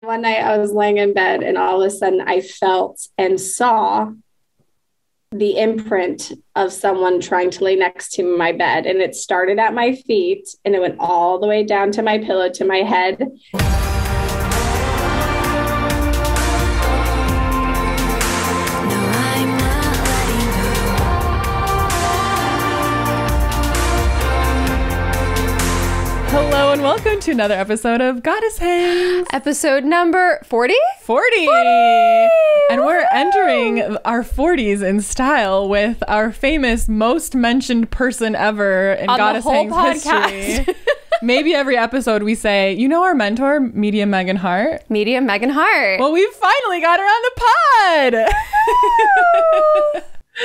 One night I was laying in bed and all of a sudden I felt and saw the imprint of someone trying to lay next to my bed. And it started at my feet and it went all the way down to my pillow, to my head. Hello and welcome to another episode of Goddess Hangs. Episode number 40? 40! And we're entering our 40s in style with our famous most mentioned person ever in On Goddess the whole Hangs podcast. history. Maybe every episode we say, you know our mentor, Medium Meghan Hart? Medium Meghan Hart. Well, we've finally got her on the pod!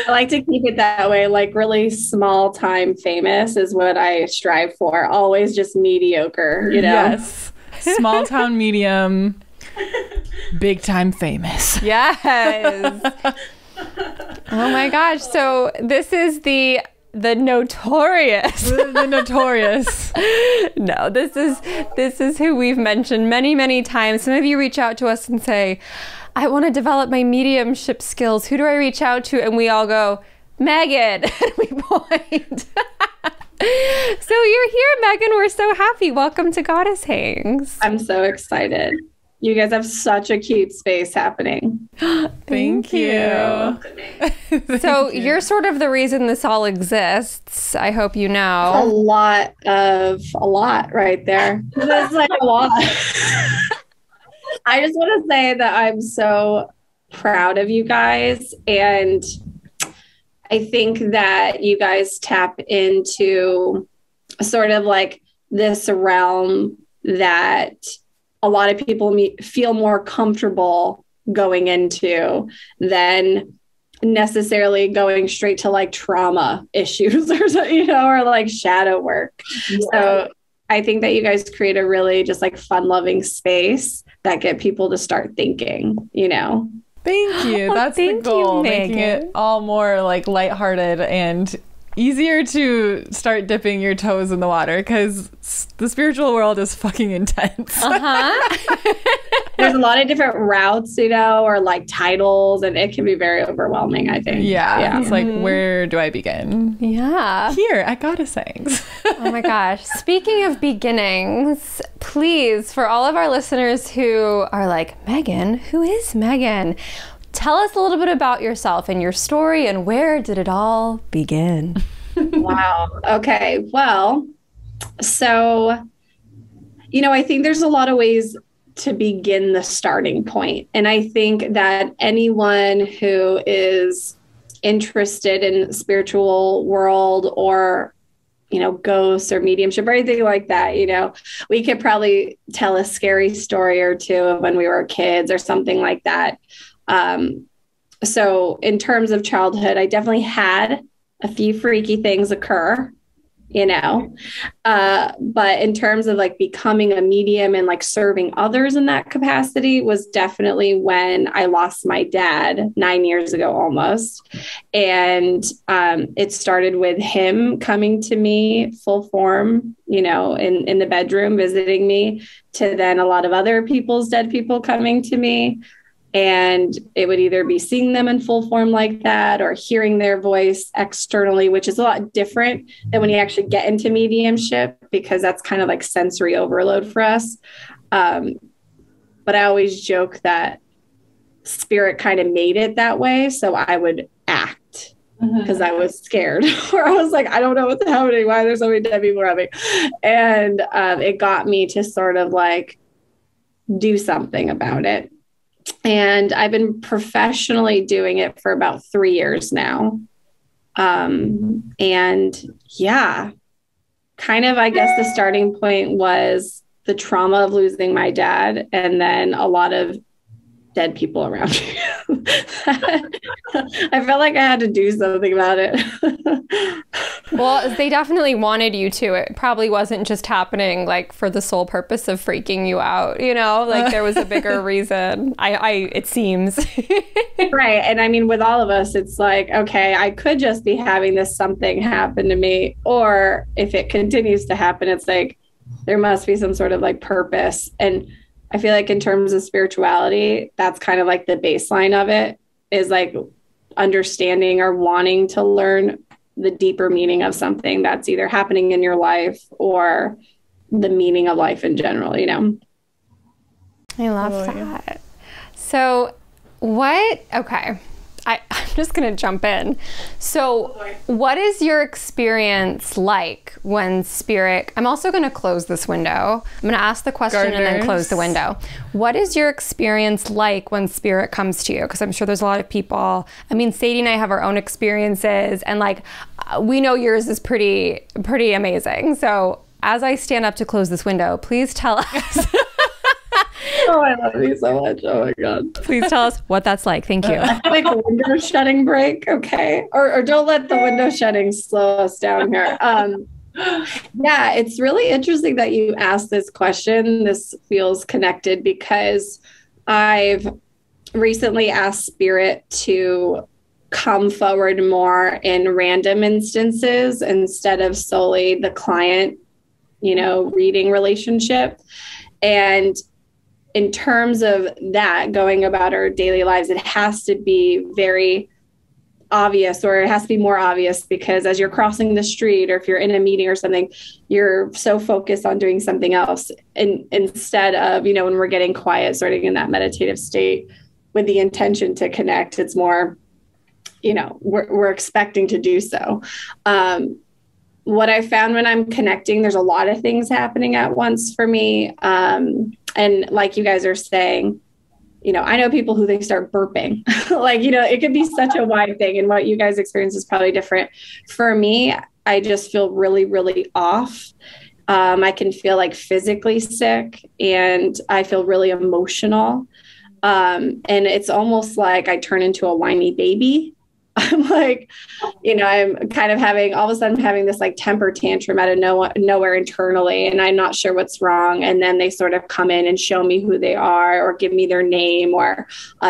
I like to keep it that way, like really small time famous is what I strive for. Always just mediocre, you know? Yes. Small town medium, big time famous. Yes. Oh my gosh. So this is the notorious. The notorious. No, this is who we've mentioned many, many times. Some of you reach out to us and say, I want to develop my mediumship skills. Who do I reach out to? And we all go, Megan. And we point. So you're here, Megan. We're so happy. Welcome to Goddess Hangs. I'm so excited. You guys have such a cute space happening. Thank you. So you're sort of the reason this all exists. I hope you A know. lot right there. That's like a lot. I just want to say that I'm so proud of you guys. And I think that you guys tap into sort of like this realm that a lot of people feel more comfortable going into than necessarily going straight to like trauma issues or something, or like shadow work. Yeah. So I think that you guys create a really just like fun loving space that get people to start thinking, Thank you. That's the goal. Making it all more like lighthearted and easier to start dipping your toes in the water because the spiritual world is fucking intense. There's a lot of different routes, or like titles, and it can be very overwhelming, I think. Yeah. It's like, where do I begin? Yeah. Here at Goddess Hangs. Oh my gosh. Speaking of beginnings, please, for all of our listeners who are like, Megan, who is Megan? Tell us a little bit about yourself and your story and where did it all begin? Wow. Okay. Well, so, I think there's a lot of ways to begin the starting point. And I think that anyone who is interested in the spiritual world or, ghosts or mediumship or anything like that, we could probably tell a scary story or two of when we were kids or something like that. So in terms of childhood, I definitely had a few freaky things occur, but in terms of like becoming a medium and like serving others in that capacity was definitely when I lost my dad 9 years ago almost. And it started with him coming to me full form, in the bedroom, visiting me, to then a lot of other dead people coming to me. And it would either be seeing them in full form like that or hearing their voice externally, which is a lot different than when you actually get into mediumship, because that's kind of like sensory overload for us. But I always joke that spirit kind of made it that way. So I would act because I was scared, or I was like, I don't know what's happening. Why there's so many dead people around me? And it got me to sort of like do something about it. And I've been professionally doing it for about 3 years now. And yeah, kind of, I guess the starting point was the trauma of losing my dad and then a lot of dead people around me. I felt like I had to do something about it. Well, they definitely wanted you to. It probably wasn't just happening like for the sole purpose of freaking you out, like there was a bigger reason. It seems. Right. And I mean, with all of us, it's like, okay, I could just be having this something happen to me. Or if it continues to happen, it's like, there must be some sort of like purpose. And I feel like in terms of spirituality, that's kind of like the baseline of it, is like understanding or wanting to learn the deeper meaning of something that's either happening in your life or the meaning of life in general, you know? I love that. So okay. I'm just going to jump in. So what is your experience like when spirit, I'm also going to close this window. I'm going to ask the question and then close the window. What is your experience like when spirit comes to you? Because I'm sure there's a lot of people. I mean, Sadie and I have our own experiences, and like, we know yours is pretty amazing. So as I stand up to close this window, please tell us. Oh, I love you so much. Oh my God. Please tell us what that's like. Thank you. Like a window shutting break. Okay. Or don't let the window shutting slow us down here. Yeah, it's really interesting that you asked this question. This feels connected because I've recently asked spirit to come forward more in random instances instead of solely the client, reading relationship. And in terms of that, going about our daily lives, it has to be very obvious, or it has to be more obvious, because as you're crossing the street or if you're in a meeting or something, you're so focused on doing something else. And instead of, when we're getting quiet, starting in that meditative state with the intention to connect, it's more, we're expecting to do so. What I found when I'm connecting, there's a lot of things happening at once for me. And like you guys are saying, I know people who they start burping, it could be such a wide thing, and what you guys experience is probably different. For me, I just feel really, really off. I can feel like physically sick, and I feel really emotional. And it's almost like I turn into a whiny baby. I'm like, I'm kind of all of a sudden having this like temper tantrum out of nowhere internally, and I'm not sure what's wrong. And then they sort of come in and show me who they are, or give me their name, or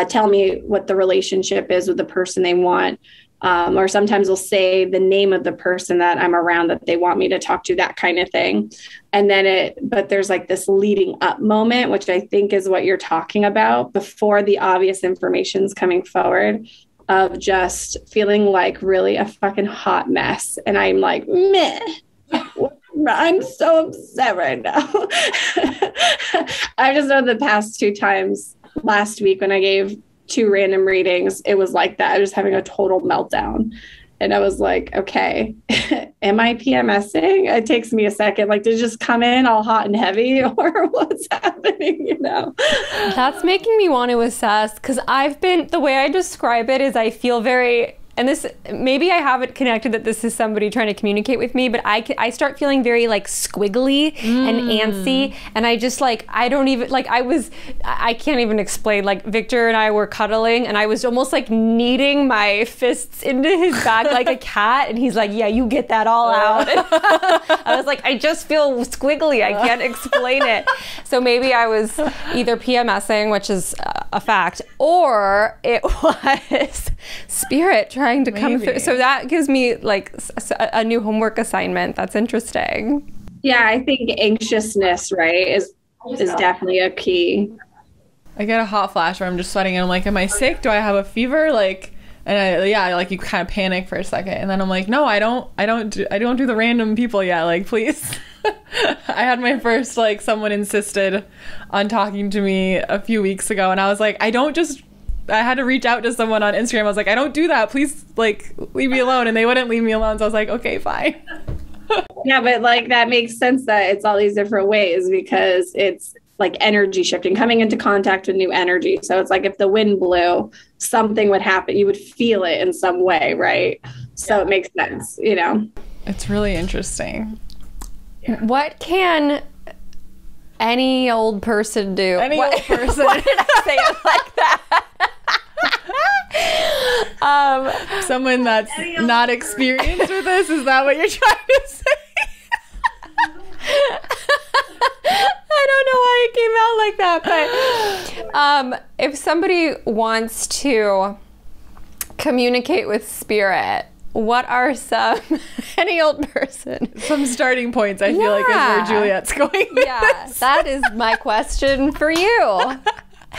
tell me what the relationship is with the person they want. Or sometimes they'll say the name of the person that I'm around that they want me to talk to, that kind of thing. And then but there's like this leading up moment, which I think is what you're talking about, before the obvious information's coming forward, of just feeling like really a fucking hot mess. And I'm like, meh, I'm so upset right now. I just know the past 2 times last week when I gave 2 random readings, it was like that. I was having a total meltdown. And I was like, okay, am I PMSing? It takes me a second, like, to just come in all hot and heavy, or what's happening, That's making me want to assess, because the way I describe it is I feel very, and this, maybe I haven't connected that this is somebody trying to communicate with me, but I start feeling very like squiggly and antsy. And I just like, I don't even, like I can't even explain, like Victor and I were cuddling and I was almost like kneading my fists into his back like a cat. And he's like, yeah, you get that all out. And I was like, I just feel squiggly. I can't explain it. So maybe I was either PMSing, which is a fact, or it was spirit trying to come through. So that gives me like a new homework assignment. That's interesting. Yeah, I think anxiousness, right, is definitely a key. I get a hot flash where I'm just sweating and I'm like, am I sick? Do I have a fever? Like, and like you kind of panic for a second, and then I'm like, no, I don't do the random people yet. Like, please. I had my first, like, someone insisted on talking to me a few weeks ago, and I was like, I had to reach out to someone on Instagram. I was like, I don't do that. Please, like, leave me alone. And they wouldn't leave me alone. So I was like, okay, fine. Yeah, but like that makes sense that it's all these different ways, because it's like energy shifting, coming into contact with new energy. So it's like if the wind blew, something would happen. You would feel it in some way, right? So it makes sense, It's really interesting. Yeah. What can any old person do? Old person. Why did I say it like that? Someone that's not experienced with this, is that what you're trying to say? I don't know why it came out like that, but if somebody wants to communicate with spirit, what are some any old person? Some starting points, I feel like, is where Juliet's going with this. That is my question for you.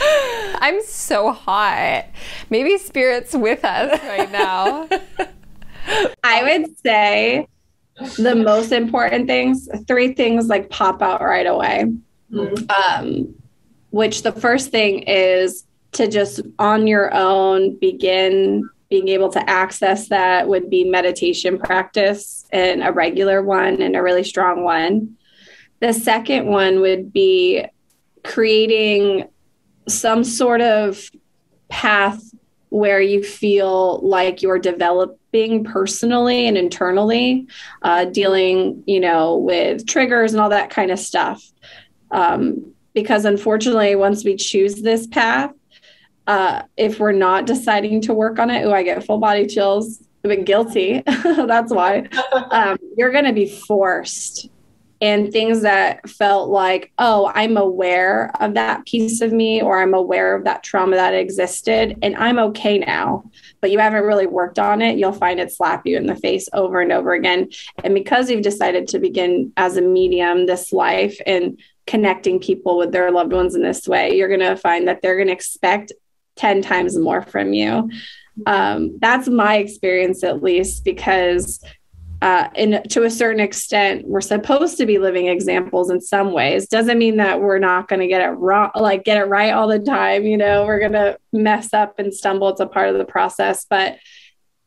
I'm so hot. Maybe Spirit's with us right now. I would say the most important things, 3 things like pop out right away. Which the first thing is to just on your own begin being able to access that would be meditation practice, and a regular one and a really strong one. The second one would be creating some sort of path where you feel like you're developing personally and internally, dealing, with triggers and all that kind of stuff. Because unfortunately, once we choose this path, if we're not deciding to work on it, I get full body chills, a bit guilty. That's why you're going to be forced. And things that felt like, oh, I'm aware of that piece of me, or I'm aware of that trauma that existed, and I'm okay now, but you haven't really worked on it, you'll find it slap you in the face over and over again. And because you've decided to begin as a medium this life and connecting people with their loved ones in this way, you're going to find that they're going to expect 10 times more from you. That's my experience, at least, because and to a certain extent, we're supposed to be living examples in some ways. Doesn't mean that we're not going to get it wrong, get it right all the time. We're going to mess up and stumble. It's a part of the process. But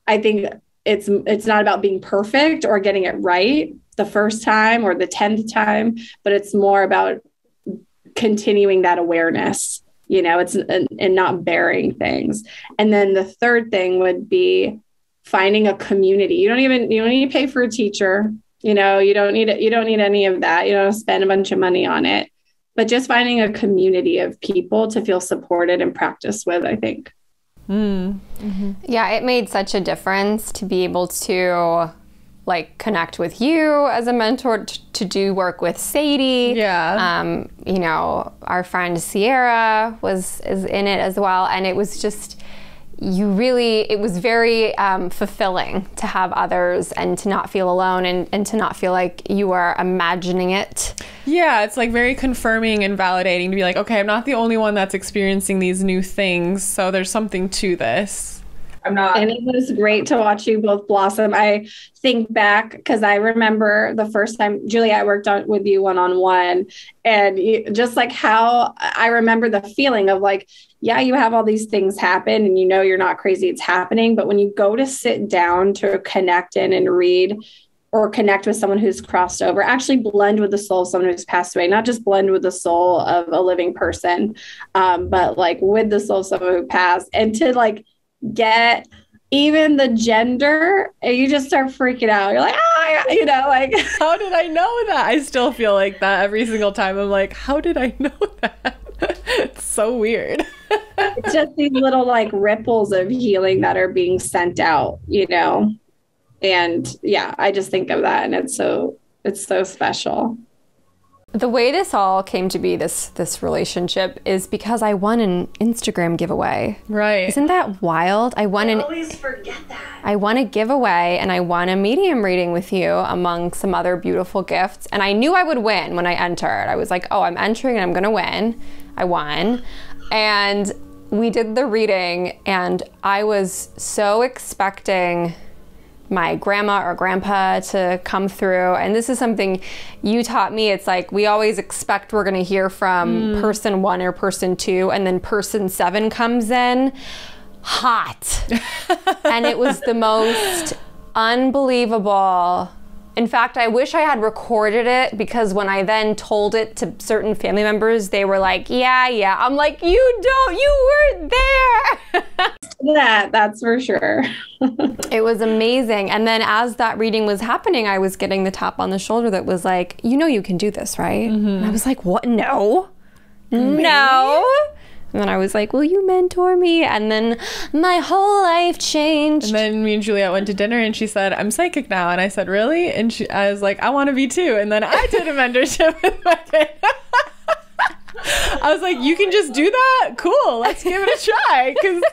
I think it's not about being perfect or getting it right the first time or the 10th time, but it's more about continuing that awareness, it's and not bearing things. And then the third thing would be finding a community. You don't need to pay for a teacher. You don't need it. You don't need any of that. You don't spend a bunch of money on it, but just finding a community of people to feel supported and practice with, I think. Mm-hmm. Yeah, it made such a difference to be able to connect with you as a mentor, to do work with Sadie. Yeah. Our friend Sierra is in it as well. And it was just, it was very fulfilling to have others and to not feel alone and to not feel like you are imagining it. Yeah, it's very confirming and validating to be like, okay, I'm not the only one that's experiencing these new things, so there's something to this. I'm not. And it was great to watch you both blossom. I think back because I remember the first time, Juliet, I worked with you one-on-one, and just how I remember the feeling of yeah, you have all these things happen and you're not crazy, it's happening. But when you go to sit down to connect in and read or connect with someone who's crossed over, actually blend with the soul of someone who's passed away, not just blend with the soul of a living person, but with the soul of someone who passed, and to get even the gender, and you just start freaking out. You're how did I know that? I still feel like that every single time. I'm like, how did I know that? It's so weird. It's just these little ripples of healing that are being sent out, and yeah, I just think of that, and it's so special. The way this all came to be, this relationship, is because I won an Instagram giveaway. Right. Isn't that wild? I always forget that. I won a giveaway, and I won a medium reading with you among some other beautiful gifts. And I knew I would win when I entered. I was like, oh, I'm entering and I'm going to win. I won. And we did the reading, and I was so expecting my grandma or grandpa to come through. And this is something you taught me. It's we always expect we're going to hear from person 1 or person 2, and then person 7 comes in hot. And it was the most unbelievable. In fact, I wish I had recorded it, because when I then told it to certain family members, they were like, yeah. I'm like, you weren't there. That's for sure. It was amazing. And then as that reading was happening, I was getting the tap on the shoulder that was like, you can do this, right? Mm-hmm. And I was like, what? No. And then I was like, will you mentor me? And then my whole life changed. And then me and Juliet went to dinner, and she said, I'm psychic now. And I said, really? And I was like, I want to be too. And then I did a mentorship with my kid. I was like, you can just do that? Cool, let's give it a try. Because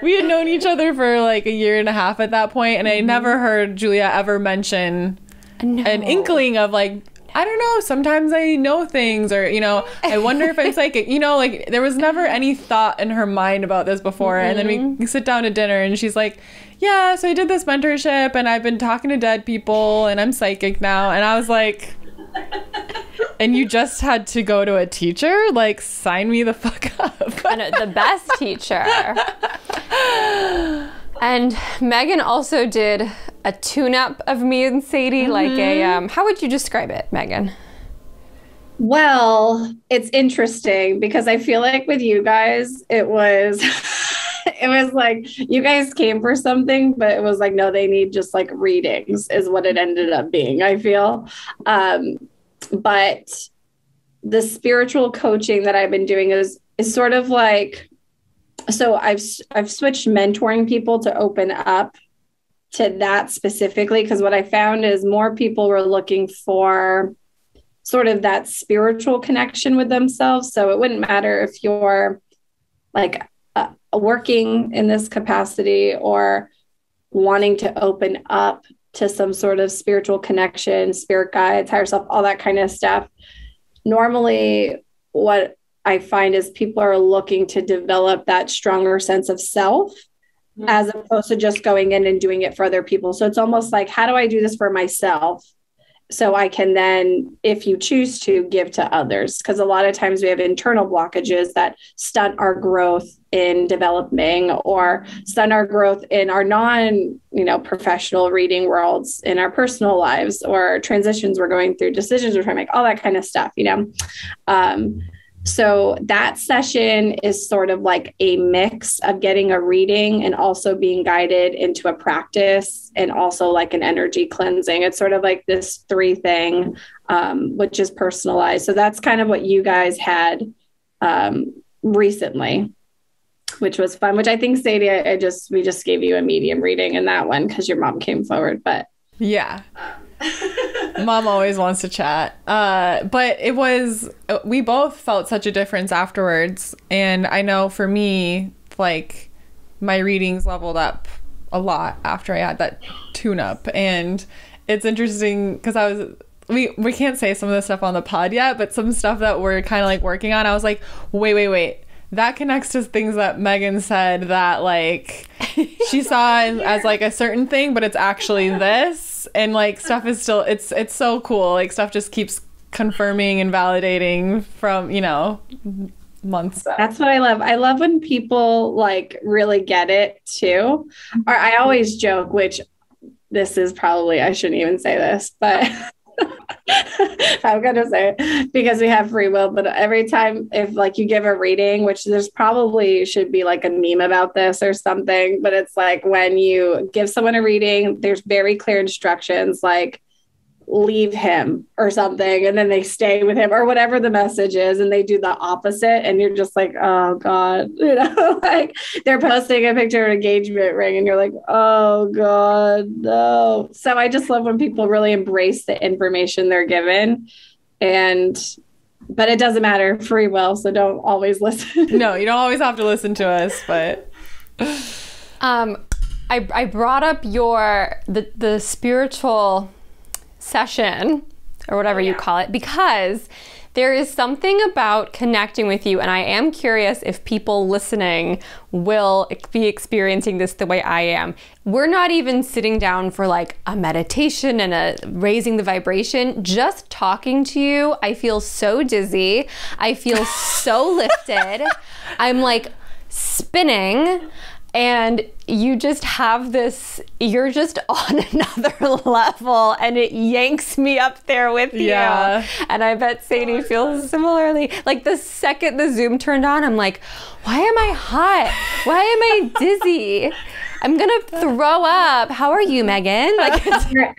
we had known each other for like a year and a half at that point, and I never heard Juliet ever mention an inkling of like, I don't know, sometimes I know things, or, you know, I wonder if I'm psychic. You know, like, there was never any thought in her mind about this before. And then we sit down to dinner, and she's like, yeah, so I did this mentorship, and I've been talking to dead people, and I'm psychic now. And I was like... And you just had to go to a teacher? Like, sign me the fuck up. And the best teacher. And Meghan also did a tune-up of me and Sadie, like a, how would you describe it, Meghan? Well, it's interesting because I feel like with you guys, it was... it was like you guys came for something, but it was like, no, they need just like readings is what it ended up being, I feel. But the spiritual coaching that I've been doing is sort of like, so I've switched mentoring people to open up to that specifically, because what I found is more people were looking for sort of that spiritual connection with themselves. So it wouldn't matter if you're like working in this capacity or wanting to open up to some sort of spiritual connection, spirit guides, higher self, all that kind of stuff. Normally, what I find is people are looking to develop that stronger sense of self as opposed to just going in and doing it for other people. So it's almost like, how do I do this for myself? So I can then, if you choose to, give to others. Because a lot of times we have internal blockages that stunt our growth in developing or stunt our growth in our professional reading worlds, in our personal lives, or transitions we're going through, decisions we're trying to make, all that kind of stuff, So that session is sort of like a mix of getting a reading and also being guided into a practice and also like an energy cleansing. It's sort of like this 3 thing, which is personalized. So that's kind of what you guys had recently, which was fun, which I think, Sadie, we just gave you a medium reading in that one because your mom came forward, but yeah. Mom always wants to chat. But we both felt such a difference afterwards. And I know for me, like, my readings leveled up a lot after I had that tune-up. And it's interesting because we can't say some of the stuff on the pod yet, but some stuff that we're kind of like working on, I was like, wait. That connects to things that Meghan said that like she saw as like a certain thing, but it's actually this, and like stuff is still, it's so cool. Like stuff just keeps confirming and validating from, months back. That's what I love. I love when people like really get it too. Or I always joke, which this is probably, I shouldn't even say this, but I'm going to say it because we have free will, but every time if like you give a reading, which there's probably should be like a meme about this or something, but it's like when you give someone a reading, there's very clear instructions like leave him or something, and then they stay with him or whatever the message is, and they do the opposite, and you're just like, oh God, like they're posting a picture of an engagement ring and you're like, oh God, no. So I just love when people really embrace the information they're given, but it doesn't matter, free will, so don't always listen. No, you don't always have to listen to us, but I brought up the spiritual session or whatever you call it, because there is something about connecting with you, and I am curious if people listening will be experiencing this the way I am. We're not even sitting down for like a meditation and a raising the vibration. Just talking to you, I feel so dizzy. I feel so lifted. I'm like spinning. And you just have this, you're just on another level, and it yanks me up there with you. And I bet Sadie feels similarly. Like the second the Zoom turned on, I'm like, why am I hot? Why am I dizzy? I'm going to throw up. How are you, Meghan? Like,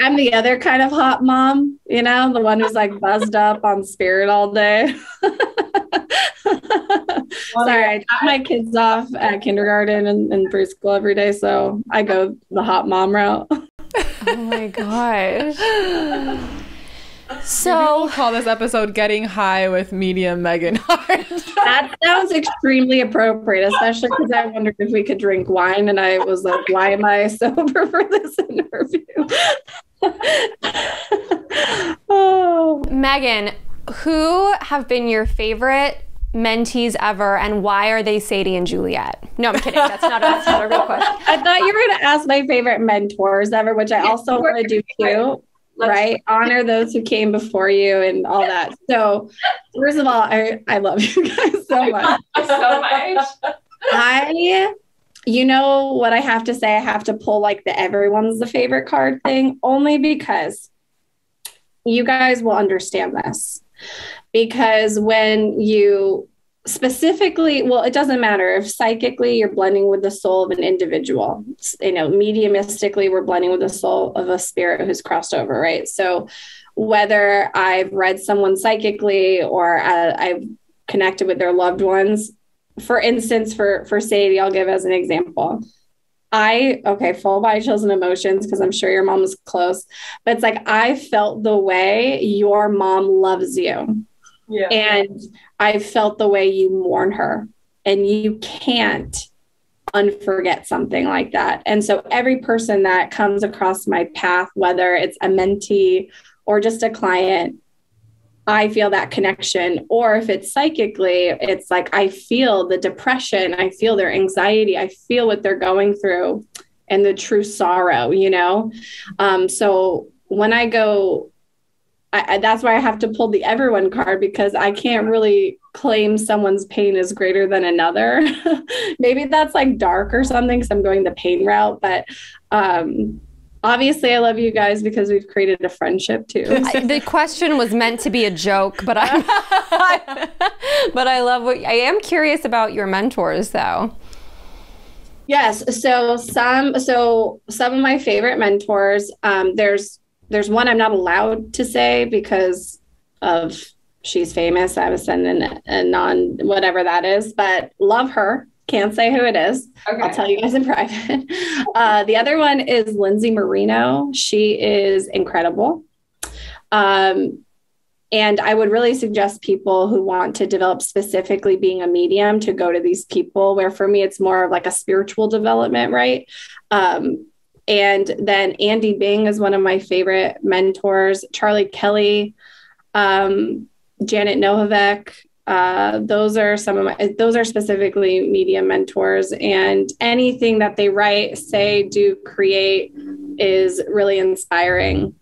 I'm the other kind of hot mom, the one who's like buzzed up on spirit all day. Sorry, I drop my kids off at kindergarten and preschool every day, so I go the hot mom route. Oh my gosh. So we'll call this episode Getting High with Medium Meghan Hart. That sounds extremely appropriate, especially because I wondered if we could drink wine. And I was like, why am I sober for this interview? Oh. Meghan, who have been your favorite mentees ever, and why are they Sadie and Juliet? No, I'm kidding. That's not a real question. I thought you were going to ask my favorite mentors ever, which I also want to do too. Right? Honor those who came before you and all that. So first of all, I love you guys so much. So much. You know what I have to say? I have to pull like the everyone's the favorite card thing, only because you guys will understand this. Because when you specifically, well, it doesn't matter if psychically you're blending with the soul of an individual, you know, mediumistically, we're blending with the soul of a spirit who's crossed over, right? So whether I've read someone psychically or I've connected with their loved ones, for instance, for Sadie, I'll give as an example. Full body chills and emotions, because I'm sure your mom was close, but it's like, I felt the way your mom loves you. Yeah. And I felt the way you mourn her, and you can't unforget something like that. And so every person that comes across my path, whether it's a mentee or just a client, I feel that connection. Or if it's psychically, it's like, I feel the depression, I feel their anxiety, I feel what they're going through and the true sorrow, you know? So when I go, that's why I have to pull the everyone card, because I can't really claim someone's pain is greater than another. Maybe that's like dark or something, because I'm going the pain route. But obviously I love you guys because we've created a friendship too. The question was meant to be a joke, but I love what I am curious about your mentors though. Yes. So some of my favorite mentors, there's one I'm not allowed to say because of she's famous. I was sending a non whatever that is, but love her. Can't say who it is. Okay. I'll tell you guys in private. The other one is Lindsay Marino. She is incredible. And I would really suggest people who want to develop specifically being a medium to go to these people, where for me, it's more of like a spiritual development, right? And then Byng is one of my favorite mentors, Charley, Kelly, Janet Nohavec. Those are specifically medium mentors, and anything that they write, say, do, create is really inspiring.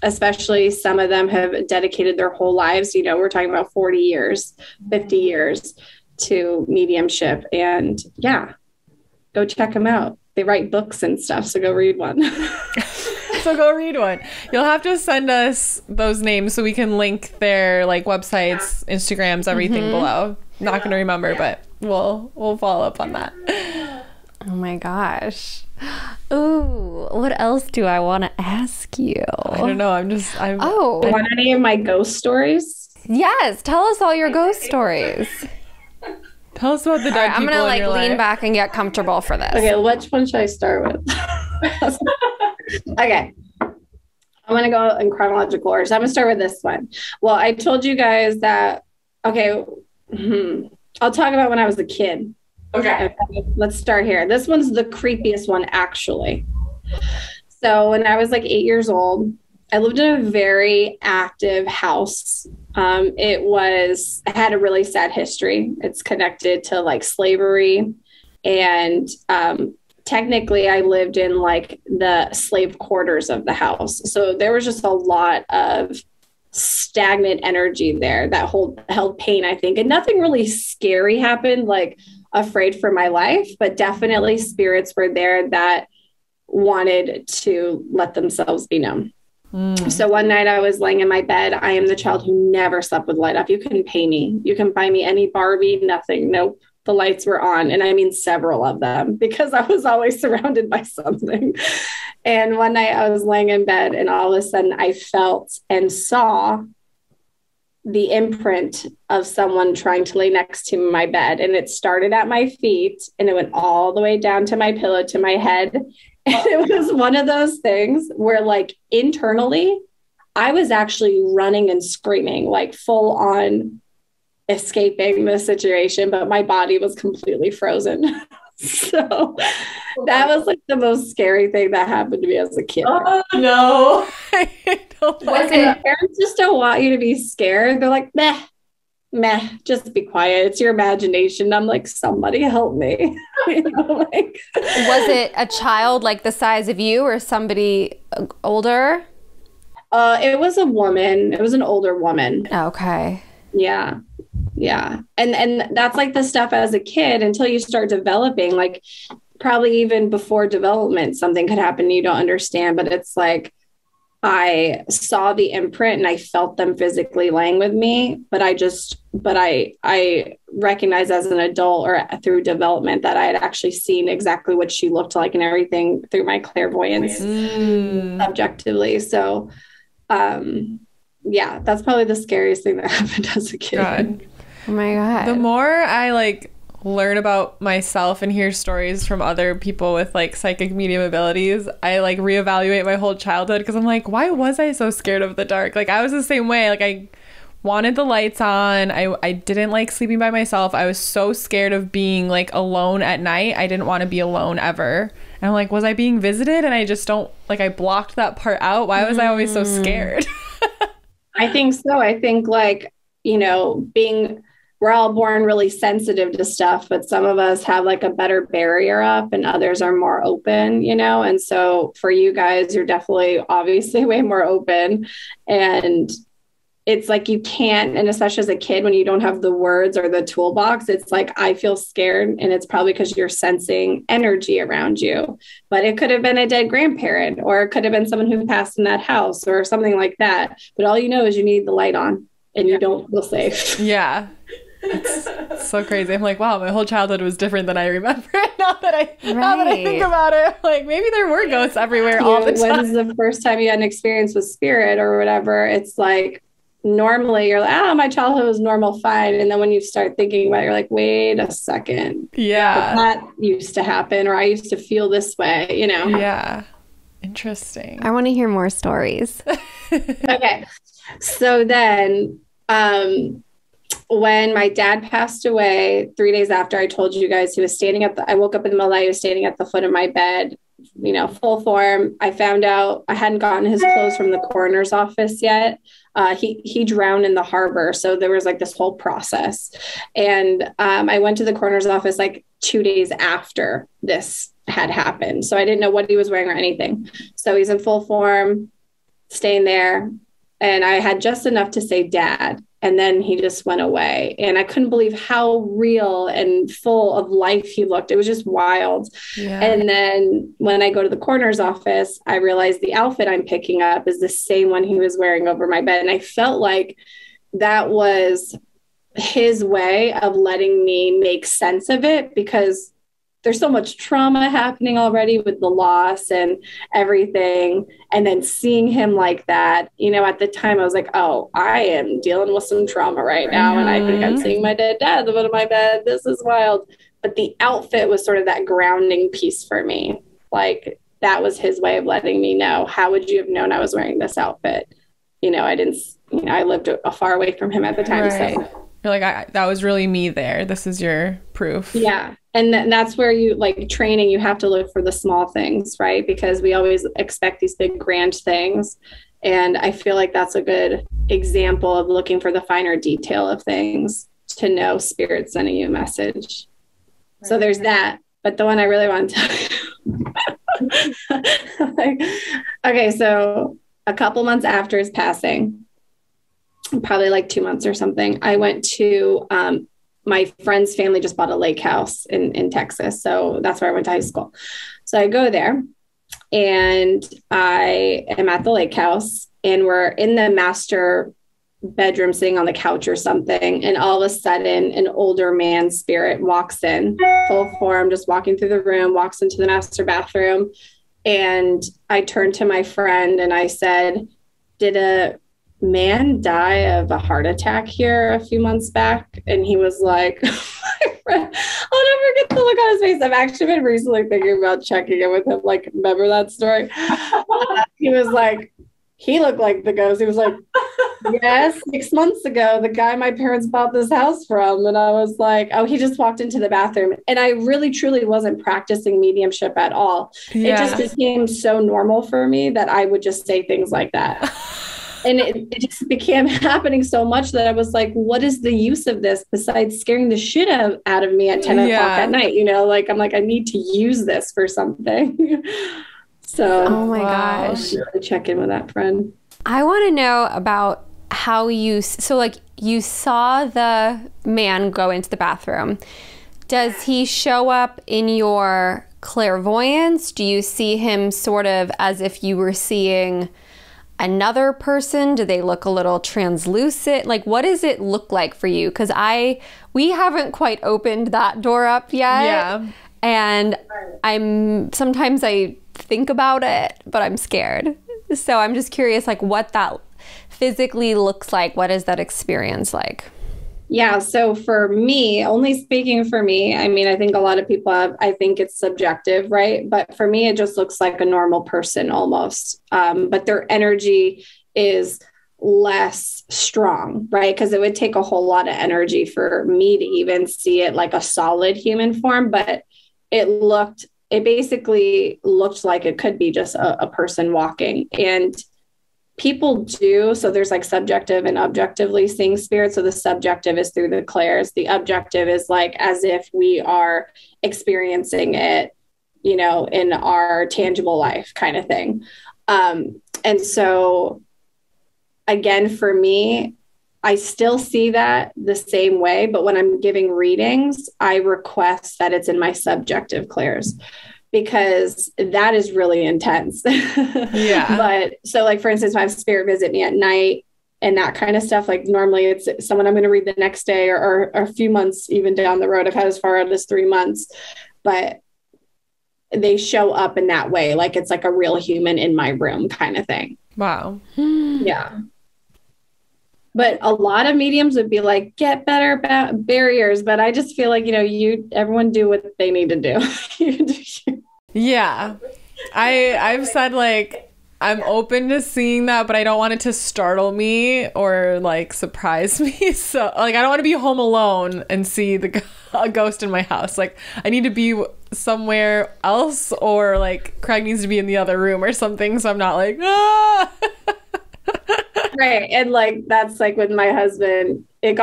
Especially some of them have dedicated their whole lives. You know, we're talking about 40 years, 50 years to mediumship, and yeah, go check them out. They write books and stuff, so go read one. So go read one. You'll have to send us those names so we can link their like websites, Instagrams, everything below. Not going to remember, but we'll follow up on that. Oh my gosh. Ooh, what else do I want to ask you? I don't know. Want any of my ghost stories? Yes, tell us all your ghost stories. Tell us about the dead people. I'm gonna like lean life. back and get comfortable for this. Okay, which one should I start with? Okay, I'm gonna go in chronological order. So I'm gonna start with this one. Well, I told you guys that. Okay, I'll talk about when I was a kid. Okay, let's start here. This one's the creepiest one, actually. So when I was like 8 years old, I lived in a very active house. It had a really sad history. It's connected to like slavery. And technically I lived in like the slave quarters of the house. So there was just a lot of stagnant energy there that held pain, I think. And nothing really scary happened, like afraid for my life, but definitely spirits were there that wanted to let themselves be known. So one night I was laying in my bed. I am the child who never slept with light off. You can pay me. You can buy me any Barbie, nothing. Nope. The lights were on. And I mean, several of them, because I was always surrounded by something. And one night I was laying in bed, and all of a sudden I felt and saw the imprint of someone trying to lay next to my bed. And it started at my feet and it went all the way down to my pillow, to my head. And it was one of those things where like internally I was actually running and screaming, like full on escaping the situation, but my body was completely frozen. So that was like the most scary thing that happened to me as a kid. Oh no. Parents just don't want you to be scared. They're like, meh, just be quiet. It's your imagination. I'm like, somebody help me. Like, was it a child like the size of you or somebody older? It was a woman. It was an older woman. Okay. Yeah. Yeah. And that's like the stuff as a kid until you start developing, like probably even before development, something could happen you don't understand, but it's like, I saw the imprint and I felt them physically laying with me, but I recognized as an adult or through development that I had actually seen exactly what she looked like and everything through my clairvoyance subjectively. So, yeah, that's probably the scariest thing that happened as a kid. God. Oh my God. The more I like learn about myself and hear stories from other people with like psychic medium abilities, I like reevaluate my whole childhood because I'm like, why was I so scared of the dark? Like I was the same way. Like I wanted the lights on. I didn't like sleeping by myself. I was so scared of being like alone at night. I didn't want to be alone ever. And I'm like, was I being visited? And I just don't like, I blocked that part out. Why was I always so scared? I think so. I think like, you know, we're all born really sensitive to stuff, but some of us have like a better barrier up and others are more open, you know? And so for you guys, you're definitely obviously way more open. And it's like you can't, and especially as a kid, when you don't have the words or the toolbox, it's like, I feel scared. And it's probably because you're sensing energy around you. But it could have been a dead grandparent, or it could have been someone who passed in that house or something like that. But all you know is you need the light on and you don't feel safe. Yeah. It's so crazy. I'm like, wow, my whole childhood was different than I remember. Now that I think about it, like maybe there were ghosts everywhere all the time. When's the first time you had an experience with spirit or whatever? It's like normally you're like, my childhood was normal, fine. And then when you start thinking about it, you're like, wait a second. Yeah. But that used to happen, or I used to feel this way, you know? Yeah. Interesting. I want to hear more stories. Okay. So then, when my dad passed away 3 days after, I told you guys he was standing I woke up in the middle of the night, he was standing at the foot of my bed, you know, full form. I found out I hadn't gotten his clothes from the coroner's office yet. He drowned in the harbor. So there was like this whole process. And I went to the coroner's office like 2 days after this had happened. So I didn't know what he was wearing or anything. So he's in full form, staying there. And I had just enough to say dad. And then he just went away. And I couldn't believe how real and full of life he looked. It was just wild. Yeah. And then when I go to the coroner's office, I realized the outfit I'm picking up is the same one he was wearing over my bed. And I felt like that was his way of letting me make sense of it, because there's so much trauma happening already with the loss and everything. And then seeing him like that, you know, at the time I was like, oh, I am dealing with some trauma right now. And I think I'm seeing my dead dad at the foot of my bed. This is wild. But the outfit was sort of that grounding piece for me. Like that was his way of letting me know, how would you have known I was wearing this outfit? You know, I lived far away from him at the time. Right. So you're like, that was really me there. This is your proof. Yeah. And that's where you like training, you have to look for the small things, right? Because we always expect these big grand things. And I feel like that's a good example of looking for the finer detail of things to know spirit sending you a message. Right. So there's that. But the one I really want to tell you. Okay, so a couple months after his passing, probably like 2 months or something, I went to my friend's family just bought a lake house in Texas. So that's where I went to high school. So I go there and I am at the lake house and we're in the master bedroom sitting on the couch or something. And all of a sudden an older man spirit walks in full form, just walking through the room, walks into the master bathroom. And I turned to my friend and I said, did a man die of a heart attack here a few months back? And he was like, I'll never get the look on his face. I've actually been recently thinking about checking in with him. Like, remember that story? He was like, he looked like the ghost. He was like, yes, 6 months ago, the guy my parents bought this house from. And I was like, oh, he just walked into the bathroom. And I really, truly wasn't practicing mediumship at all. Yeah. It just became so normal for me that I would just say things like that. And it just began happening so much that I was like, what is the use of this besides scaring the shit out of me at 10 o'clock at night? You know, like, I'm like, I need to use this for something. So, oh my gosh. Really check in with that friend. I want to know about how you saw the man go into the bathroom. Does he show up in your clairvoyance? Do you see him sort of as if you were seeing another person? Do they look a little translucent? Like, what does it look like for you? Because we haven't quite opened that door up yet. Yeah. And sometimes I think about it, but I'm scared. So I'm just curious, like, what that physically looks like. What is that experience like? Yeah. So for me, only speaking for me, I mean, I think a lot of people I think it's subjective, right? But for me, it just looks like a normal person almost. But their energy is less strong, right? Because it would take a whole lot of energy for me to even see it like a solid human form. But it basically looked like it could be just a person walking. And people do. So there's like subjective and objectively seeing spirits. So the subjective is through the clairs. The objective is like as if we are experiencing it, you know, in our tangible life kind of thing. And so again, for me, I still see that the same way, but when I'm giving readings, I request that it's in my subjective clairs, because that is really intense. Yeah. But so like, for instance, when I have spirit visit me at night and that kind of stuff, like normally it's someone I'm going to read the next day or a few months, even down the road. I've had as far out as 3 months, but they show up in that way. Like it's like a real human in my room kind of thing. Wow. Yeah. But a lot of mediums would be like, get better barriers. But I just feel like, you know, everyone do what they need to do. Yeah. I've said like, I'm open to seeing that, but I don't want it to startle me or like surprise me. So like, I don't want to be home alone and see a ghost in my house. Like I need to be somewhere else, or like Craig needs to be in the other room or something. So I'm not like, ah. Right. And like, that's like with my husband, it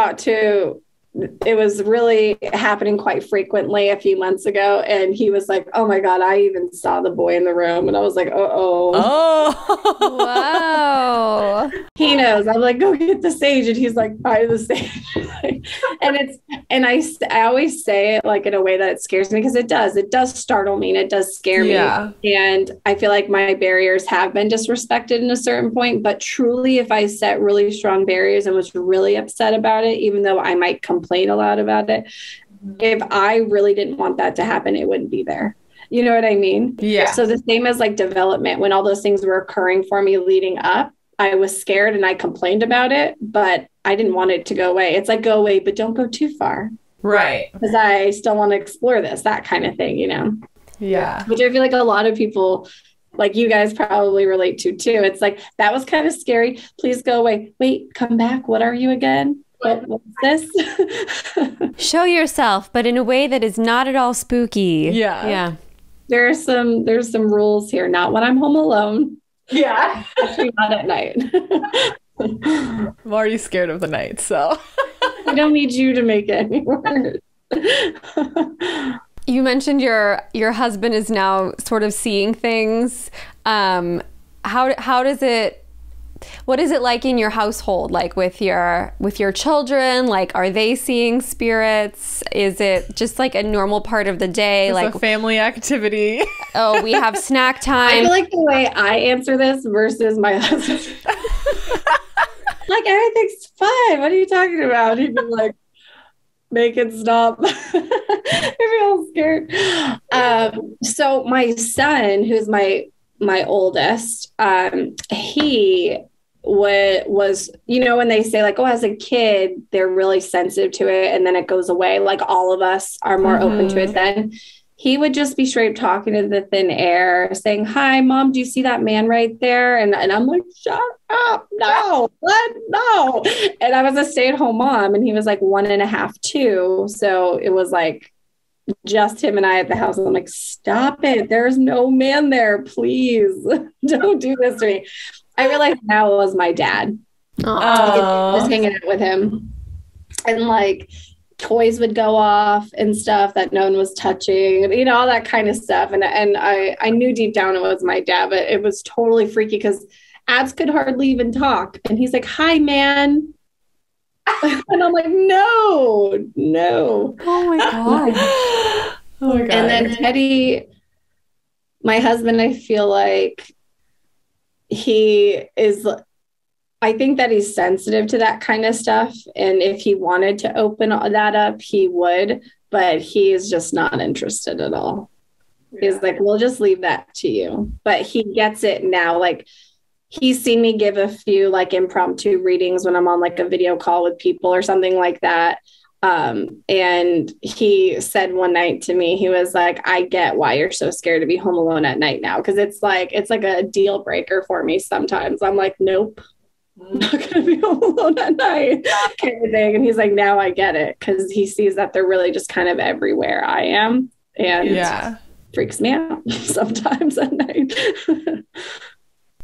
was really happening quite frequently a few months ago. And he was like, oh my God, I even saw the boy in the room. And I was like, oh, wow. He knows. I'm like, go get the sage. And he's like, by the sage. and I always say it like in a way that it scares me, because it does startle me and it does scare me. Yeah. And I feel like my barriers have been disrespected in a certain point, but truly, if I set really strong barriers and was really upset about it, even though I might complain a lot about it, if I really didn't want that to happen, it wouldn't be there. You know what I mean? Yeah. So the same as like development, when all those things were occurring for me leading up, I was scared and I complained about it, but I didn't want it to go away. It's like, go away, but don't go too far. Right. Because I still want to explore this, that kind of thing, you know? Yeah. Which I feel like a lot of people, like you guys, probably relate to too. It's like, that was kind of scary. Please go away. Wait, come back. What are you again? What's this? Show yourself, but in a way that is not at all spooky. Yeah. Yeah. There's some rules here. Not when I'm home alone. Yeah. Actually, not at night. I'm already scared of the night, so. I don't need you to make it any worse. You mentioned your husband is now sort of seeing things. What is it like in your household? Like with your children? Like, are they seeing spirits? Is it just like a normal part of the day? It's like a family activity. Oh, we have snack time. I feel like the way I answer this versus my husband. Like, everything's fine. What are you talking about? He'd be like, make it stop. I feel scared. So my son, who's my oldest, he was, you know, when they say like, oh, as a kid, they're really sensitive to it and then it goes away. Like all of us are more open to it then. he would just be straight talking to the thin air, saying, "Hi, Mom, do you see that man right there?" And I'm like, "Shut up. No, what? No." And I was a stay-at-home mom, and he was like 1.5, 2. So it was like just him and I at the house. And I'm like, "Stop it. There's no man there. Please don't do this to me." I realized now it was my dad. Just hanging out with him. And like toys would go off and stuff that no one was touching, you know, all that kind of stuff. And I knew deep down it was my dad, but it was totally freaky because Abs could hardly even talk. And he's like, "Hi, man." And I'm like, no. Oh my God. Oh my God. And then Teddy, my husband, I feel like I think that he's sensitive to that kind of stuff. And if he wanted to open that up, he would, but he is just not interested at all. Yeah. He's like, "We'll just leave that to you." But he gets it now. Like he's seen me give a few like impromptu readings when I'm on like a video call with people or something like that. And he said one night to me, he was like, "I get why you're so scared to be home alone at night now." Cause it's like a deal breaker for me sometimes. I'm like, "Nope. I'm not going to be home alone at night," kind of thing. And he's like, "Now I get it." Because he sees that they're really just kind of everywhere I am. And freaks me out sometimes at night.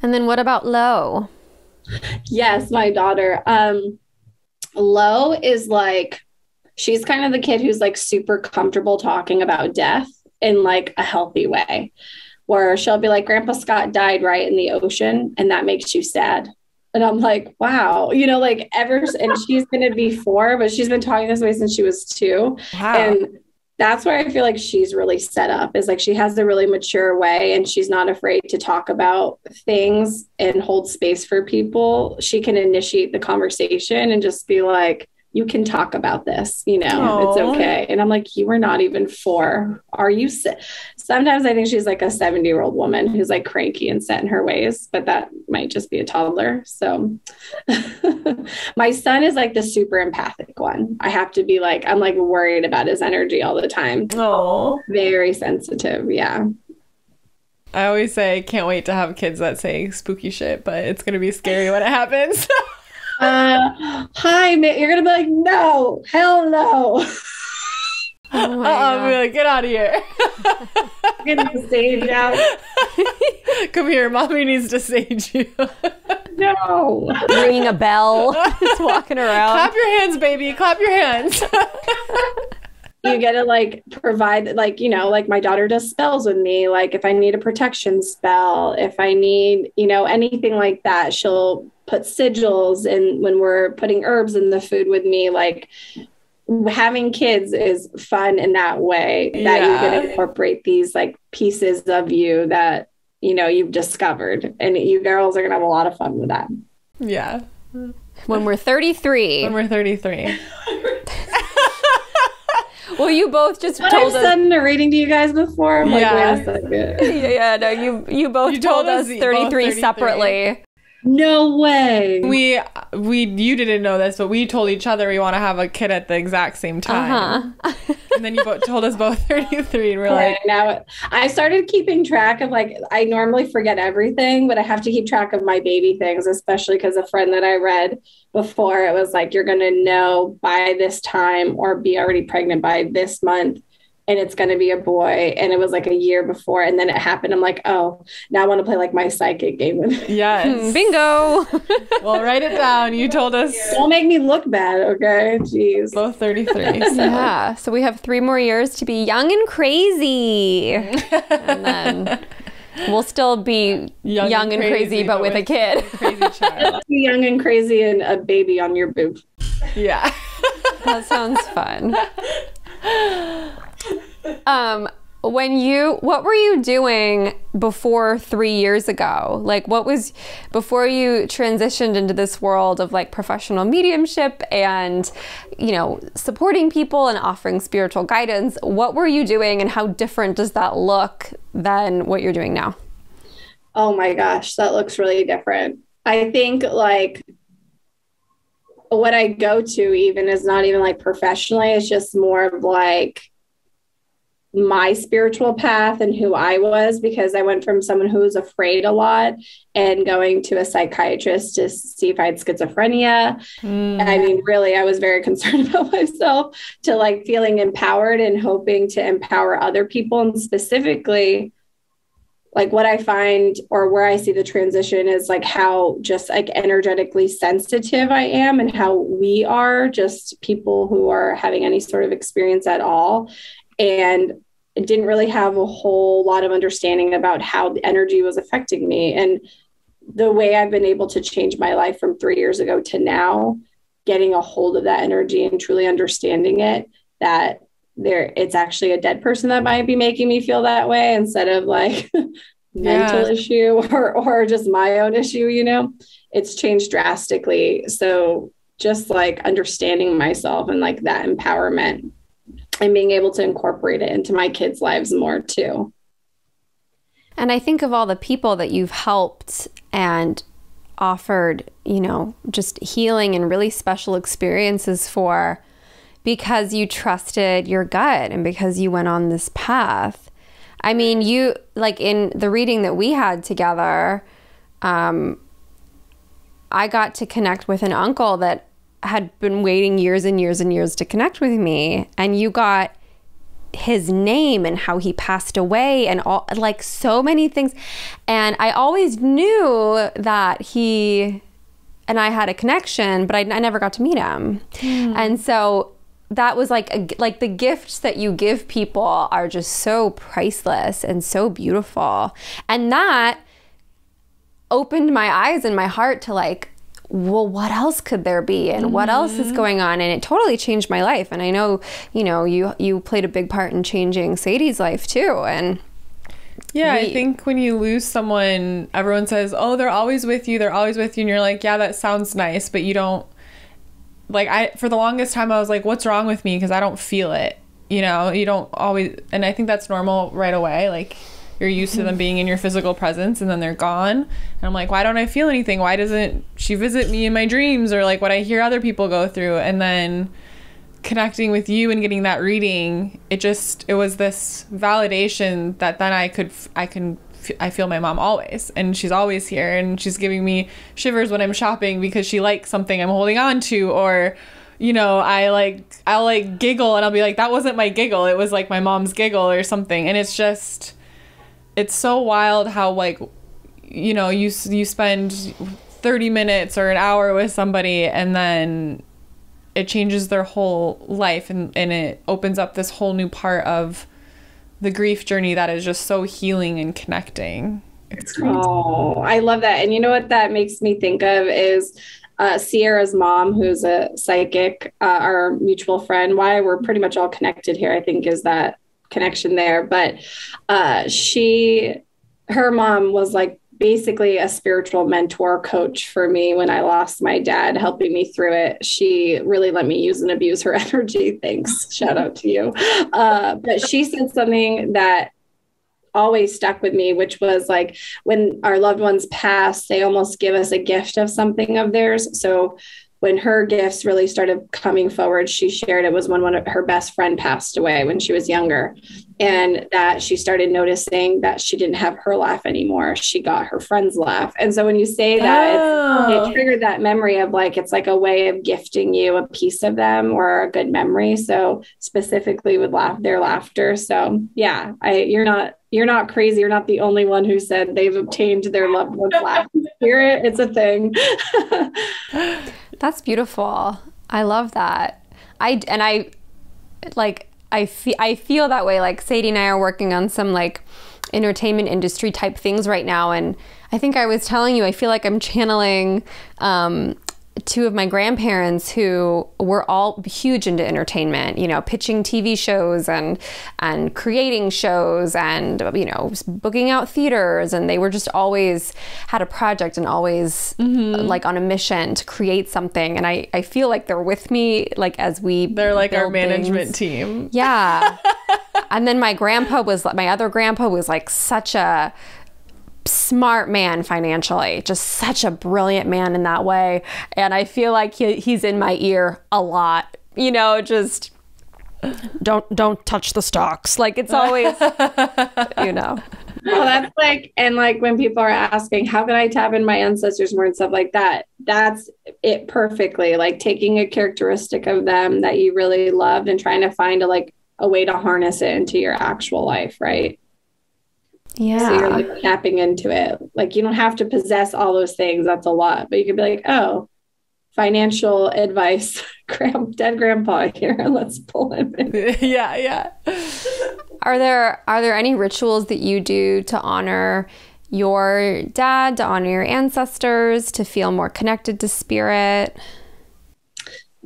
And then what about Lo? Yes, my daughter. Lo is like, she's kind of the kid who's like super comfortable talking about death in like a healthy way, where she'll be like, "Grandpa Scott died right in the ocean, and that makes you sad." And I'm like, wow, you know, like and she's been to be 4, but she's been talking this way since she was 2. Wow. And that's where I feel like she's really set up, is like, she has a really mature way and she's not afraid to talk about things and hold space for people. She can initiate the conversation and just be like, "You can talk about this, you know, Aww. It's okay." And I'm like, "You were not even 4. Are you?" Sometimes I think she's like a 70-year-old woman who's like cranky and set in her ways, but that might just be a toddler. So my son is like the super empathic one. I have to be like, I'm like worried about his energy all the time. Oh, very sensitive. Yeah. I always say, can't wait to have kids that say spooky shit, but it's going to be scary when it happens. "Hi, man." You're gonna be like, "No, hell no." Oh I'll be like, "Get out of here." Get the sage out. Come here, Mommy needs to sage you. No. Ringing a bell, just walking around. Clap your hands, baby. Clap your hands. You gotta like provide, like, you know, like my daughter does spells with me. Like if I need a protection spell, if I need, you know, anything like that, she'll put sigils in when we're putting herbs in the food with me. Like having kids is fun in that way, that you can incorporate these like pieces of you that, you know, you've discovered, and you girls are gonna have a lot of fun with that. Yeah. When we're 33. Well, you both just told us. I've said narrating to you guys before. I'm like, wait a second. No, you both told us 33 separately. No way. You didn't know this, but we told each other we want to have a kid at the exact same time. And then you both told us both 33, and we're like, now I started keeping track of, like, I normally forget everything, but I have to keep track of my baby things, especially because a friend that I read before, it was like, you're going to know by this time or be already pregnant by this month, and it's going to be a boy. And it was like a year before, and then it happened. I'm like, oh, now I want to play like my psychic game with it. Yes. Bingo. Well, write it down. You told us. Don't make me look bad, okay? Jeez. Both 33. So. Yeah. So we have 3 more years to be young and crazy. And then we'll still be young and crazy, but with a kid. Crazy child. Young and crazy and a baby on your boob. Yeah. That sounds fun. What were you doing before 3 years ago? Like, what was before you transitioned into this world of like professional mediumship and, you know, supporting people and offering spiritual guidance? What were you doing, and how different does that look than what you're doing now? Oh my gosh, that looks really different. I think like what I go to even is not even like professionally. It's just more of like my spiritual path and who I was, because I went from someone who was afraid a lot and going to a psychiatrist to see if I had schizophrenia. I mean, really, I was very concerned about myself, to like feeling empowered and hoping to empower other people. And specifically, like what I find, or where I see the transition, is like how just like energetically sensitive I am, and how we are just people who are having any sort of experience at all. And I didn't really have a whole lot of understanding about how the energy was affecting me. And the way I've been able to change my life from 3 years ago to now, getting a hold of that energy and truly understanding it, that it's actually a dead person that might be making me feel that way, instead of like mental issue or just my own issue, you know. It's changed drastically. So just like understanding myself and like that empowerment, and being able to incorporate it into my kids' lives more too. And I think of all the people that you've helped and offered, you know, just healing and really special experiences for, because you trusted your gut and because you went on this path. I mean, you, like in the reading that we had together, I got to connect with an uncle that had been waiting years and years and years to connect with me, and you got his name and how he passed away and all, like so many things. And I always knew that he and I had a connection, but I never got to meet him. And so that was like the gifts that you give people are just so priceless and so beautiful. And that opened my eyes and my heart to like, well, what else could there be, and what else is going on? And it totally changed my life. And I know, you know, you played a big part in changing Sadie's life too. And yeah, I think when you lose someone, everyone says, oh, they're always with you, and you're like, yeah, that sounds nice, but you don't, like, for the longest time I was like, what's wrong with me? Because I don't feel it, you know. You don't always, and I think that's normal right away. Like, you're used to them being in your physical presence, and then they're gone. And I'm like, why don't I feel anything? Why doesn't she visit me in my dreams, or like what I hear other people go through? And then connecting with you and getting that reading, it was this validation that then I feel my mom always, and she's always here, and she's giving me shivers when I'm shopping because she likes something I'm holding on to, or, you know, I'll giggle and I'll be like, that wasn't my giggle, it was like my mom's giggle or something. And it's so wild how, like, you know, you spend 30 minutes or an hour with somebody, and then it changes their whole life, and it opens up this whole new part of the grief journey that is just so healing and connecting. It's crazy. Oh, I love that. And you know what that makes me think of is Sierra's mom, who's a psychic, our mutual friend. Why we're pretty much all connected here, I think, is that connection there. But her mom was like basically a spiritual mentor coach for me when I lost my dad, helping me through it. She really let me use and abuse her energy. Thanks. Shout out to you. But she said something that always stuck with me, which was like, when our loved ones pass, they almost give us a gift of something of theirs. So when her gifts really started coming forward, she shared it was when one of her best friend passed away when she was younger, and that she started noticing that she didn't have her laugh anymore. She got her friend's laugh. And so when you say that, it triggered that memory of like, it's like a way of gifting you a piece of them or a good memory. So specifically with their laughter. So yeah, you're not crazy. You're not the only one who said they've obtained their loved one's laugh spirit. It's a thing. That's beautiful. I love that. I feel that way. Like Sadie and I are working on some like entertainment industry type things right now. And I think I was telling you, I feel like I'm channeling two of my grandparents who were all huge into entertainment, you know, pitching TV shows and creating shows and, you know, booking out theaters. And they were just always had a project and always like on a mission to create something. And I feel like they're with me, like they're like our management team. Yeah. And then my other grandpa was like such a smart man financially, just such a brilliant man in that way. And I feel like he's in my ear a lot, you know, just don't touch the stalks. Like it's always, you know. Well, that's like, and like when people are asking, how can I tap in my ancestors more and stuff like that? That's it perfectly. Like taking a characteristic of them that you really loved and trying to find a way to harness it into your actual life, right? Yeah. So you're like tapping into it. Like you don't have to possess all those things. That's a lot, but you could be like, oh, financial advice, dead grandpa here. Let's pull him in. Yeah. Are there any rituals that you do to honor your dad, to honor your ancestors, to feel more connected to spirit?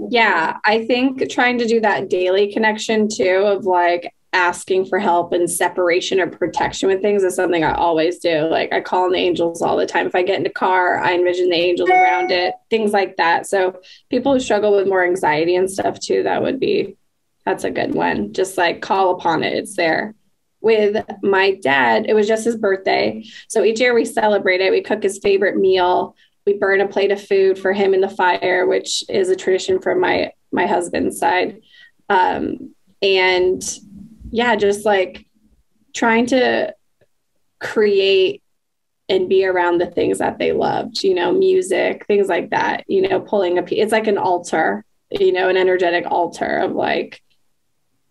Yeah, I think trying to do that daily connection too of like asking for help and separation or protection with things is something I always do. Like I call on the angels all the time. If I get in a car, I envision the angels around it, things like that. So people who struggle with more anxiety and stuff too, that's a good one. Just like call upon it. It's there. With my dad, it was just his birthday. So each year we celebrate it. We cook his favorite meal. We burn a plate of food for him in the fire, which is a tradition from my husband's side. And yeah, just like trying to create and be around the things that they loved, music, things like that, pulling it's like an altar, an energetic altar of like,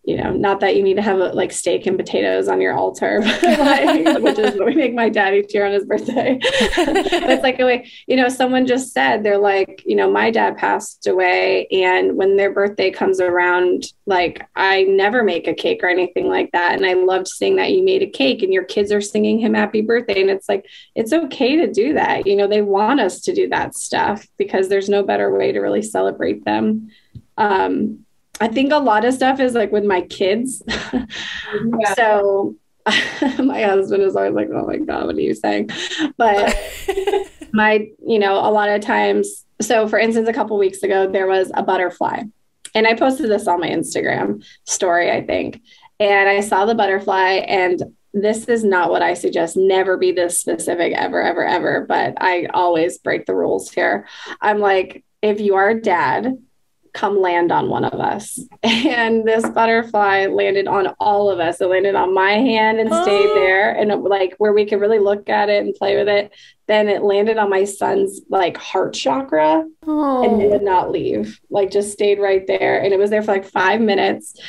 not that you need to have like steak and potatoes on your altar, which is what we make my dad each year on his birthday. But it's like a way, someone just said, they're like, my dad passed away, and when their birthday comes around, like I never make a cake or anything like that. And I loved seeing that you made a cake and your kids are singing him happy birthday. And it's like, it's okay to do that. They want us to do that stuff because there's no better way to really celebrate them. I think a lot of stuff is like with my kids. Yeah. So my husband is always like, oh my God, what are you saying? But a lot of times, so for instance, a couple of weeks ago, there was a butterfly and I posted this on my Instagram story, I think. And I saw the butterfly, and this is not what I suggest. Never be this specific ever, ever, ever. But I always break the rules here. I'm like, if you are a dad, come land on one of us. And this butterfly landed on all of us. It landed on my hand and stayed there, and like where we could really look at it and play with it. Then it landed on my son's like heart chakra and did not leave, like just stayed right there. And it was there for like 5 minutes.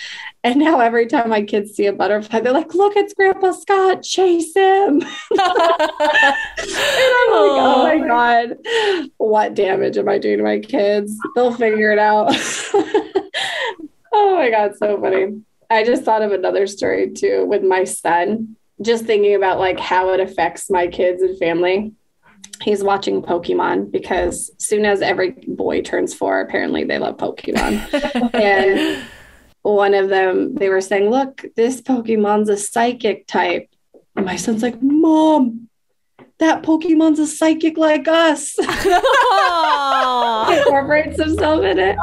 And now every time my kids see a butterfly, they're like, look, it's Grandpa Scott, chase him. And I'm like, oh my God, what damage am I doing to my kids? They'll figure it out. Oh my God, so funny. I just thought of another story too with my son, just thinking about like how it affects my kids and family. He's watching Pokemon because as soon as every boy turns 4, apparently they love Pokemon. And one of them, they were saying, look, this Pokemon's a psychic type. And my son's like, Mom, that Pokemon's a psychic like us. Incorporates himself in it.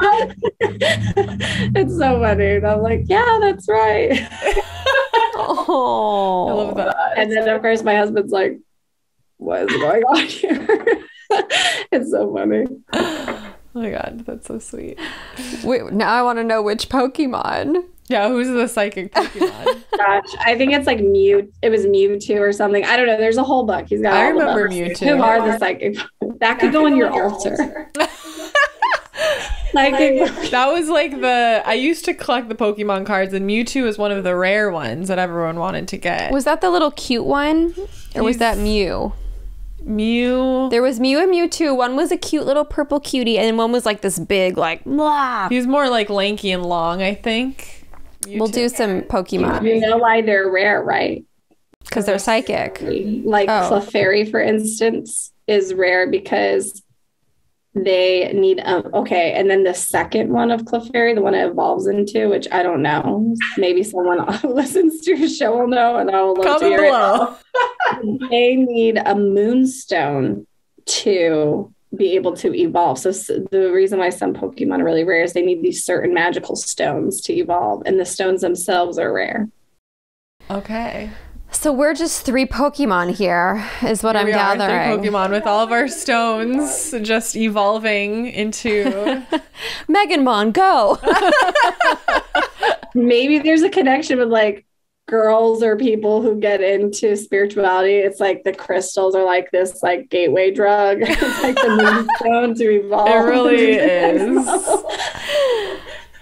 It's so funny. And I'm like, yeah, that's right. Oh, I love that. And then, of course, my husband's like, what is going on here? It's so funny. Oh my God, that's so sweet. Wait, now I want to know which Pokemon. Yeah, who's the psychic Pokemon? Gosh, I think it's like It was Mewtwo or something. I don't know. There's a whole book. He's got. I remember Mewtwo. Who are the psychic? That could go on your altar. That was like I used to collect the Pokemon cards, and Mewtwo was one of the rare ones that everyone wanted to get. Was that the little cute one? Or was that Mew? Mew. There was Mew and Mewtwo. One was a cute little purple cutie, and one was like this big, like, blah. He's more like lanky and long, I think. Mewtwo. We'll do some Pokemon. You know why they're rare, right? Because they're psychic. Like Clefairy, for instance, is rare because they need and then the second one of Clefairy, the one it evolves into, which I don't know, maybe someone who listens to your show will know, and I will love to hear it. They need a moonstone to be able to evolve. So the reason why some Pokemon are really rare is they need these certain magical stones to evolve, and the stones themselves are rare. Okay. So we're just 3 Pokemon here, is what I'm gathering. 3 Pokemon with all of our stones just evolving into... Meganmon, go! maybe there's a connection with like girls or people who get into spirituality. It's like the crystals are like this like gateway drug. It's like the moonstone to evolve. It really is.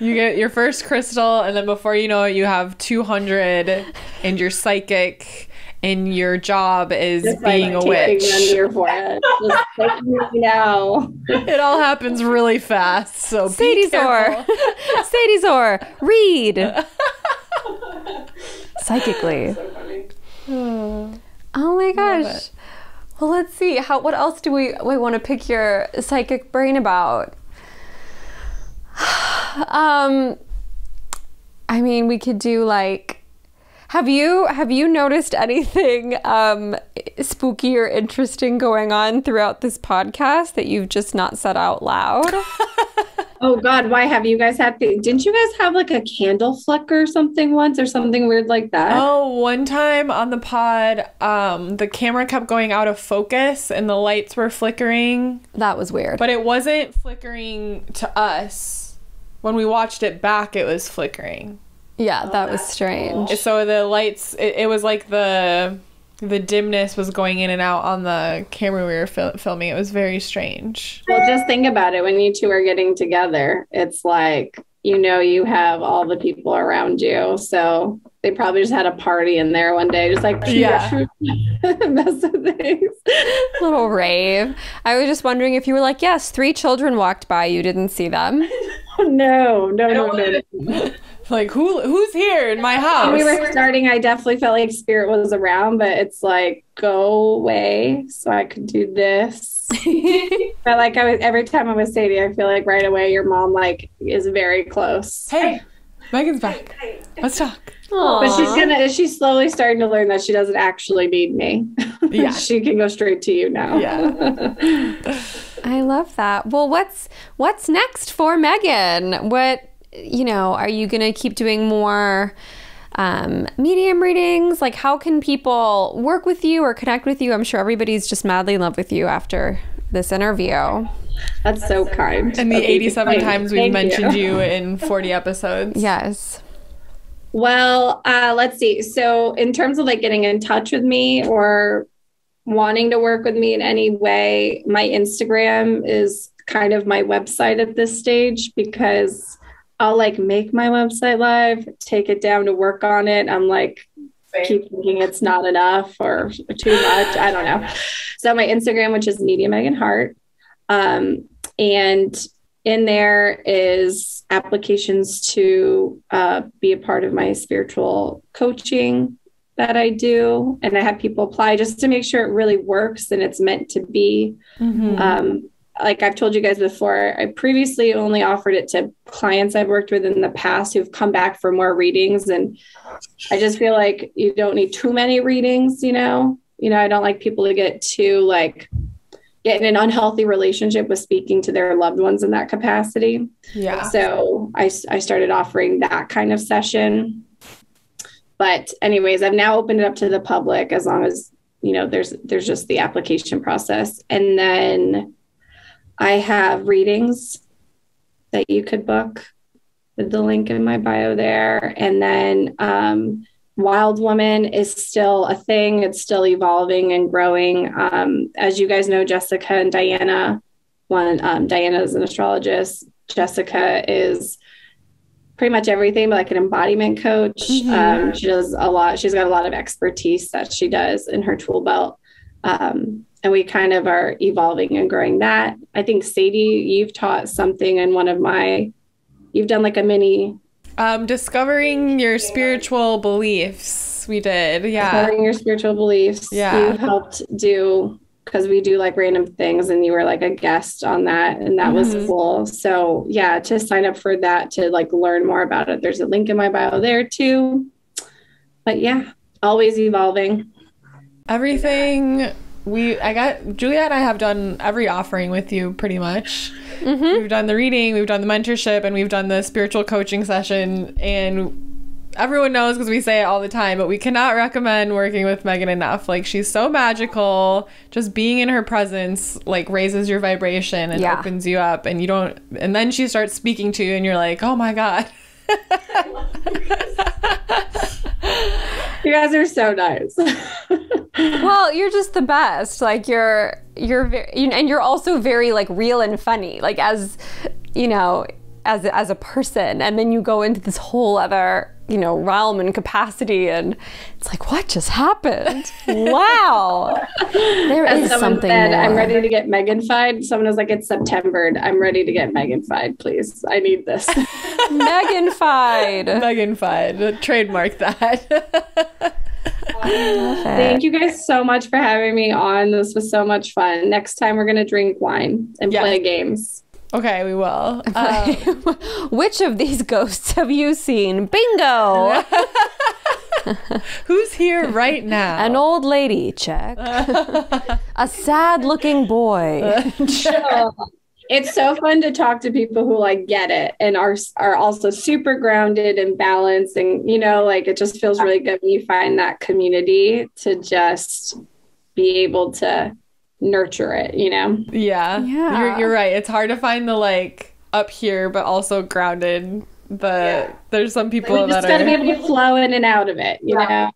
You get your first crystal, and then before you know it, you have 200, and you're psychic, and your job is just being like a witch. Under your forehead. Just take me now. It all happens really fast. So Sadie's or Sadie's or read psychically. So funny. Oh my gosh. Well, let's see. What else do we want to pick your psychic brain about? I mean, we could do like, have you noticed anything spooky or interesting going on throughout this podcast that you've just not said out loud? Oh God, why have you guys had, didn't you guys have like a candle flicker or something once or something weird like that? Oh, one time on the pod, the camera kept going out of focus and the lights were flickering. That was weird. But it wasn't flickering to us. When we watched it back, it was flickering. Yeah, that was strange. So the lights, it was like the dimness was going in and out on the camera we were filming. It was very strange. Well, just think about it. When you two are getting together, it's like, you have all the people around you. So they probably just had a party in there one day, just like mess with things. Little rave. I was just wondering if you were like, yes, 3 children walked by, you didn't see them. No. Like, who's here in my house? When we were starting, I definitely felt like spirit was around, but it's like, go away so I could do this. But like every time I'm with Sadie, I feel like right away your mom like is very close. Hey, Megan's back. Let's talk. Aww. But she's slowly starting to learn that she doesn't actually need me. Yeah. She can go straight to you now. Yeah. I love that. Well, what's next for Megan? Are you going to keep doing more medium readings? Like, how can people work with you or connect with you? I'm sure everybody's just madly in love with you after this interview. That's so kind. And the 87 times we've mentioned you in 40 episodes. Yes. Well, let's see. So in terms of like getting in touch with me or wanting to work with me in any way, my Instagram is kind of my website at this stage, because I'll like make my website live, take it down to work on it. I'm like, keep thinking it's not enough or too much. I don't know. So my Instagram, which is Medium Meghan Hart. And in there is applications to be a part of my spiritual coaching that I do. And I have people apply just to make sure it really works and it's meant to be. Mm-hmm. Like I've told you guys before, I previously only offered it to clients I've worked with in the past who've come back for more readings. And I just feel like you don't need too many readings, I don't like people to get in an unhealthy relationship with speaking to their loved ones in that capacity. Yeah. So I started offering that kind of session. But anyways, I've now opened it up to the public as long as, there's just the application process. And then I have readings that you could book with the link in my bio there. And then Wild Woman is still a thing. It's still evolving and growing. As you guys know, Jessica and Diana, Diana is an astrologist. Jessica is pretty much everything, but like an embodiment coach. Mm-hmm. She does a lot. She's got a lot of expertise that she does in her tool belt. And we kind of are evolving and growing that. I think, Sadie, you've taught something in you've done like a mini... discovering your spiritual beliefs. We did. Yeah. Discovering your spiritual beliefs. Yeah. You helped do, because we do like random things and you were like a guest on that. And that was cool. So yeah, to sign up for that, to like learn more about it. There's a link in my bio there too. But yeah, always evolving. Everything... Juliet and I have done every offering with you pretty much. Mm-hmm. We've done the reading, we've done the mentorship, and we've done the spiritual coaching session. And everyone knows because we say it all the time, but we cannot recommend working with Megan enough. Like, she's so magical. Just being in her presence like raises your vibration and opens you up, and then she starts speaking to you and you're like, oh my God. You guys are so nice. Well, you're just the best. Like you're very, and you're also very like real and funny. Like as you know, as a person, and then you go into this whole other realm and capacity, and it's like, what just happened? Wow. There is something said, more. I'm ready to get Megan-fied. Someone was like, it's September. I'm ready to get Megan-fied, please. I need this. Megan-fied. Megan-fied. Trademark that. Thank you guys so much for having me on. This was so much fun. Next time we're going to drink wine and play games. Okay, we will. Which of these ghosts have you seen? Bingo! Who's here right now? An old lady, check. A sad-looking boy. It's so fun to talk to people who like get it and are also super grounded and balanced, and like it just feels really good when you find that community to just be able to nurture it, Yeah. You're right. It's hard to find the like up here but also grounded. There's some people that just gotta be able to flow in and out of it, yeah.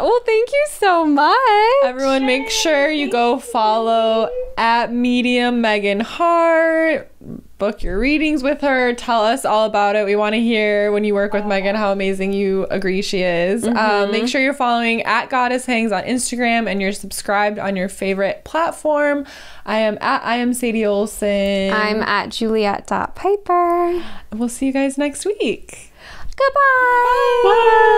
Well, thank you so much. Everyone, make sure you go follow at Medium Meghan Hart. Book your readings with her. Tell us all about it. We want to hear when you work with Meghan how amazing you agree she is. Make sure you're following at Goddess Hangs on Instagram and you're subscribed on your favorite platform. I am Sadie Olson. I'm at Juliet.Piper. We'll see you guys next week. Goodbye. Bye.